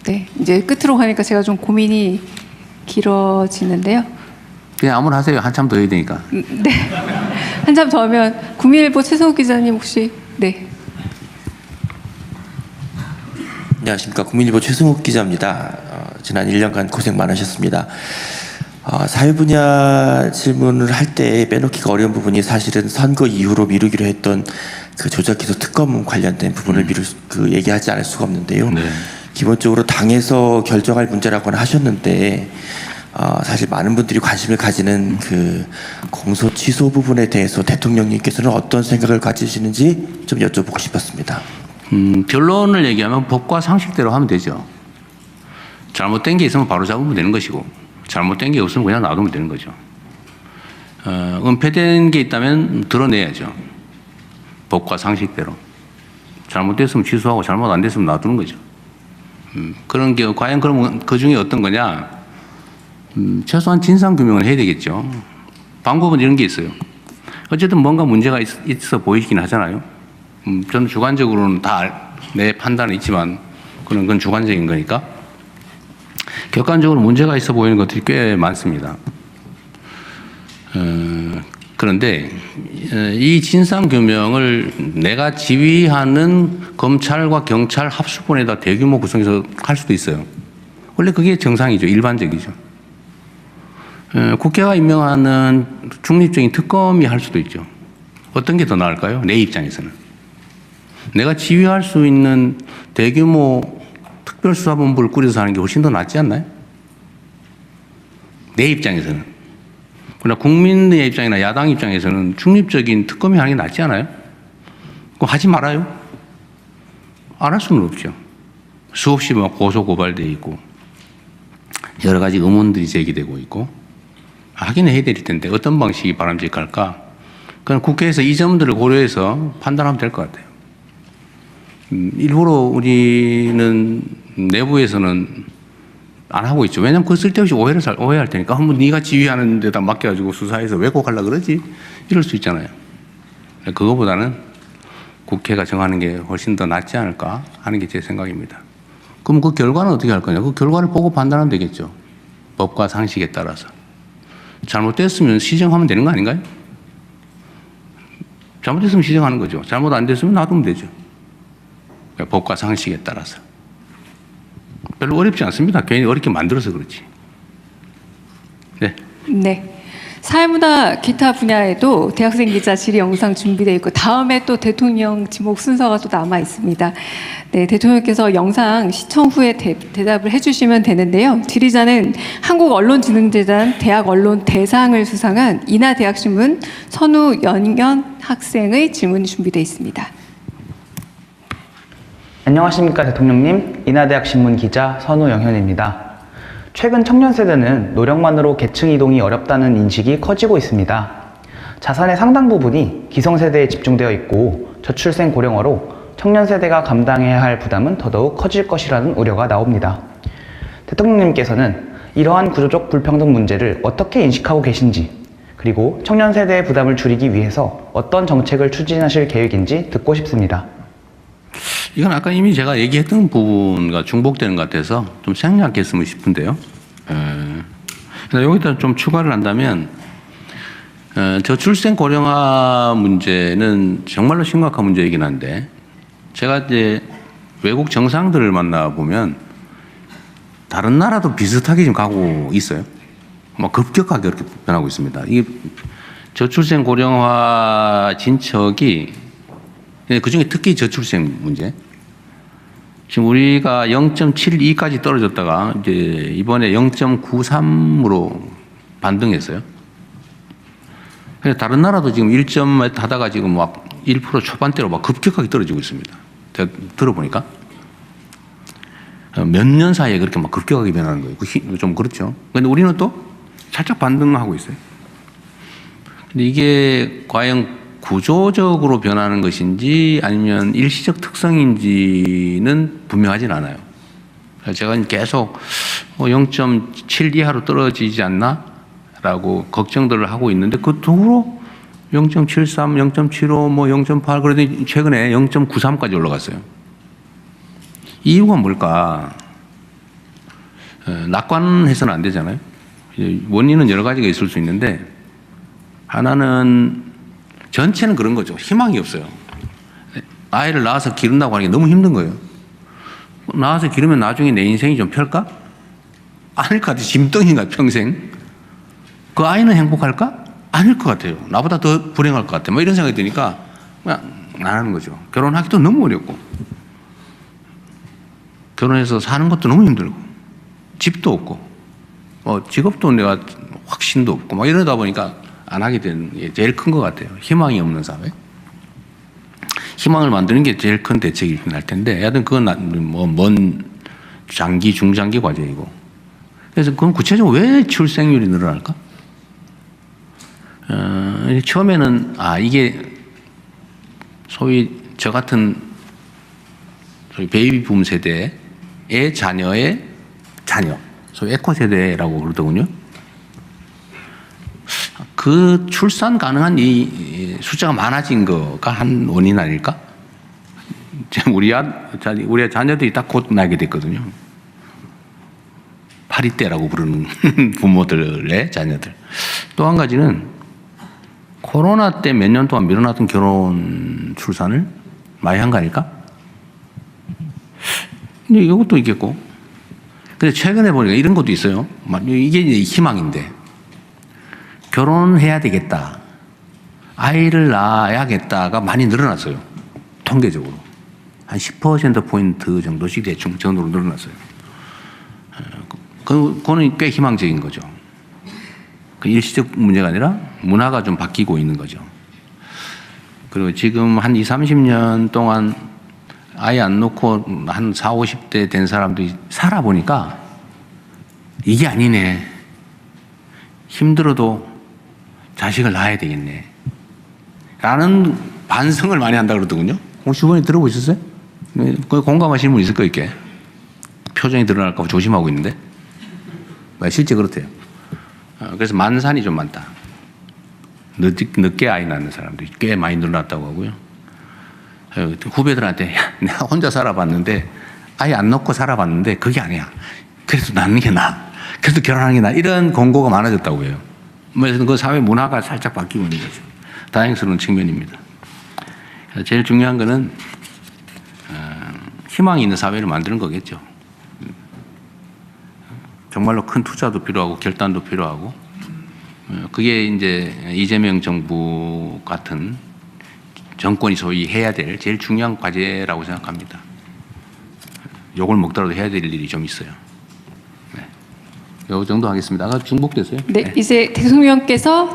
네, 이제 끝으로 가니까 제가 좀 고민이 길어지는데요. 그냥 아무나 하세요. 한참 더 해야 되니까. 네, 한참 더 하면 국민일보 최성욱 기자님 혹시 네. 안녕하십니까. 국민일보 최승욱 기자입니다. 지난 1년간 고생 많으셨습니다. 사회 분야 질문을 할 때 빼놓기가 어려운 부분이 사실은 선거 이후로 미루기로 했던 그 조작기소 특검 관련된 부분을 얘기하지 않을 수가 없는데요. 네. 기본적으로 당에서 결정할 문제라고는 하셨는데 사실 많은 분들이 관심을 가지는 그 공소 취소 부분에 대해서 대통령님께서는 어떤 생각을 가지시는지 좀 여쭤보고 싶었습니다. 결론을 얘기하면 법과 상식대로 하면 되죠. 잘못된 게 있으면 바로 잡으면 되는 것이고 잘못된 게 없으면 그냥 놔두면 되는 거죠. 은폐된 게 있다면 드러내야죠. 법과 상식대로. 잘못됐으면 취소하고 잘못 안 됐으면 놔두는 거죠. 그런 게 과연 그러면 그 중에 어떤 거냐? 최소한 진상규명을 해야 되겠죠. 방법은 이런 게 있어요. 어쨌든 뭔가 문제가 있어 보이긴 하잖아요. 저는 주관적으로는 다 내 판단은 있지만 그건 주관적인 거니까. 객관적으로 문제가 있어 보이는 것들이 꽤 많습니다. 그런데 이 진상규명을 내가 지휘하는 검찰과 경찰 합수본에다 대규모 구성해서 할 수도 있어요. 원래 그게 정상이죠. 일반적이죠. 국회가 임명하는 중립적인 특검이 할 수도 있죠. 어떤 게 더 나을까요? 내 입장에서는. 내가 지휘할 수 있는 대규모 특별수사본부를 꾸려서 하는 게 훨씬 더 낫지 않나요? 내 입장에서는. 그러나 국민의 입장이나 야당 입장에서는 중립적인 특검이 하는 게 낫지 않아요? 그거 하지 말아요. 안 할 수는 없죠. 수없이 막 고소 고발되어 있고 여러 가지 의문들이 제기되고 있고 하긴 해야 될 텐데 어떤 방식이 바람직할까? 그건 국회에서 이 점들을 고려해서 판단하면 될 것 같아요. 일부러 우리는 내부에서는 안 하고 있죠. 왜냐하면 그 쓸데없이 오해할 테니까 한번 네가 지휘하는 데다 맡겨가지고 수사해서 왜곡하려고 그러지? 이럴 수 있잖아요. 그거보다는 국회가 정하는 게 훨씬 더 낫지 않을까 하는 게 제 생각입니다. 그럼 그 결과는 어떻게 할 거냐? 그 결과를 보고 판단하면 되겠죠. 법과 상식에 따라서. 잘못됐으면 시정하면 되는 거 아닌가요? 잘못됐으면 시정하는 거죠. 잘못 안 됐으면 놔두면 되죠. 법과 상식에 따라서. 별로 어렵지 않습니다. 괜히 어렵게 만들어서 그렇지. 네. 네. 사회문화 기타 분야에도 대학생 기자 질의 영상 준비되어 있고 다음에 또 대통령 지목 순서가 또 남아 있습니다. 네, 대통령께서 영상 시청 후에 대답을 해주시면 되는데요. 질의자는 한국언론진흥재단 대학언론대상을 수상한 인하대학신문 선우영현 학생의 질문이 준비되어 있습니다. 안녕하십니까 대통령님, 인하대학신문 기자 선우영현입니다. 최근 청년 세대는 노력만으로 계층 이동이 어렵다는 인식이 커지고 있습니다. 자산의 상당 부분이 기성세대에 집중되어 있고 저출생 고령화로 청년 세대가 감당해야 할 부담은 더더욱 커질 것이라는 우려가 나옵니다. 대통령님께서는 이러한 구조적 불평등 문제를 어떻게 인식하고 계신지, 그리고 청년 세대의 부담을 줄이기 위해서 어떤 정책을 추진하실 계획인지 듣고 싶습니다. 이건 아까 이미 제가 얘기했던 부분과 중복되는 것 같아서 좀 생략했으면 싶은데요. 여기다 좀 추가를 한다면 저출생 고령화 문제는 정말로 심각한 문제이긴 한데 제가 이제 외국 정상들을 만나보면 다른 나라도 비슷하게 지금 가고 있어요. 막 급격하게 이렇게 변하고 있습니다. 이게 저출생 고령화 진척이 그중에 특히 저출생 문제. 지금 우리가 0.72까지 떨어졌다가 이제 이번에 0.93으로 반등했어요. 그래서 다른 나라도 지금 1점 하다가 지금 막 1% 초반대로 막 급격하게 떨어지고 있습니다. 제가 들어보니까. 몇 년 사이에 그렇게 막 급격하게 변하는 거예요. 좀 그렇죠. 근데 우리는 또 살짝 반등하고 있어요. 근데 이게 과연 구조적으로 변하는 것인지 아니면 일시적 특성인지는 분명하진 않아요. 제가 계속 0.7 이하로 떨어지지 않나? 라고 걱정들을 하고 있는데 그 후로 0.73, 0.75, 뭐 0.8 그러더니 최근에 0.93까지 올라갔어요. 이유가 뭘까? 낙관해서는 안 되잖아요. 원인은 여러 가지가 있을 수 있는데 하나는 전체는 그런 거죠. 희망이 없어요. 아이를 낳아서 기른다고 하는 게 너무 힘든 거예요. 낳아서 기르면 나중에 내 인생이 좀 펼까? 아닐 것 같아요. 짐덩이인가 평생. 그 아이는 행복할까? 아닐 것 같아요. 나보다 더 불행할 것 같아. 뭐 이런 생각이 드니까 그냥 안 하는 거죠. 결혼하기도 너무 어렵고 결혼해서 사는 것도 너무 힘들고 집도 없고 직업도 내가 확신도 없고 막 이러다 보니까 안 하게 되는 게 제일 큰 것 같아요. 희망이 없는 사회. 희망을 만드는 게 제일 큰 대책이긴 할 텐데 하여튼 그건 먼 장기 중장기 과제이고 그래서 그럼 구체적으로 왜 출생률이 늘어날까? 처음에는 이게 소위 저 같은 소위 베이비붐 세대의 자녀의 자녀 소위 에코 세대라고 그러더군요. 그 출산 가능한 이 숫자가 많아진 거가 한 원인 아닐까? 우리 자녀들이 딱 곧 나게 됐거든요. 파리떼라고 부르는 부모들의 자녀들. 또 한 가지는 코로나 때 몇 년 동안 밀어놨던 결혼 출산을 많이 한 거 아닐까? 근데 이것도 있겠고. 근데 최근에 보니까 이런 것도 있어요. 이게 이제 희망인데. 결혼해야 되겠다. 아이를 낳아야겠다가 많이 늘어났어요. 통계적으로. 한 10%포인트 정도씩 대충 정도로 늘어났어요. 그거는 꽤 희망적인 거죠. 그 일시적 문제가 아니라 문화가 좀 바뀌고 있는 거죠. 그리고 지금 한 20, 30년 동안 아이 안 놓고 한 40, 50대 된 사람들이 살아보니까 이게 아니네. 힘들어도 자식을 낳아야 되겠네. 라는 반성을 많이 한다 그러더군요. 혹시 주변에 들어보셨어요? 공감하시는 분 있을 거예요, 이렇게. 표정이 드러날까 봐 조심하고 있는데. 실제 그렇대요. 그래서 만산이 좀 많다. 늦게 아이 낳는 사람들이 꽤 많이 늘어났다고 하고요. 후배들한테 내가 혼자 살아봤는데 아이 안 낳고 살아봤는데 그게 아니야. 그래도 낳는 게 나아. 그래도 결혼하는 게 나아. 이런 권고가 많아졌다고 해요. 그래서 그 사회 문화가 살짝 바뀌고 있는 거죠. 다행스러운 측면입니다. 제일 중요한 거는 희망이 있는 사회를 만드는 거겠죠. 정말로 큰 투자도 필요하고 결단도 필요하고 그게 이제 이재명 정부 같은 정권이 소위 해야 될 제일 중요한 과제라고 생각합니다. 욕을 먹더라도 해야 될 일이 좀 있어요. 네. 이 정도 하겠습니다. 아까 중복됐어요? 네, 이제 대통령께서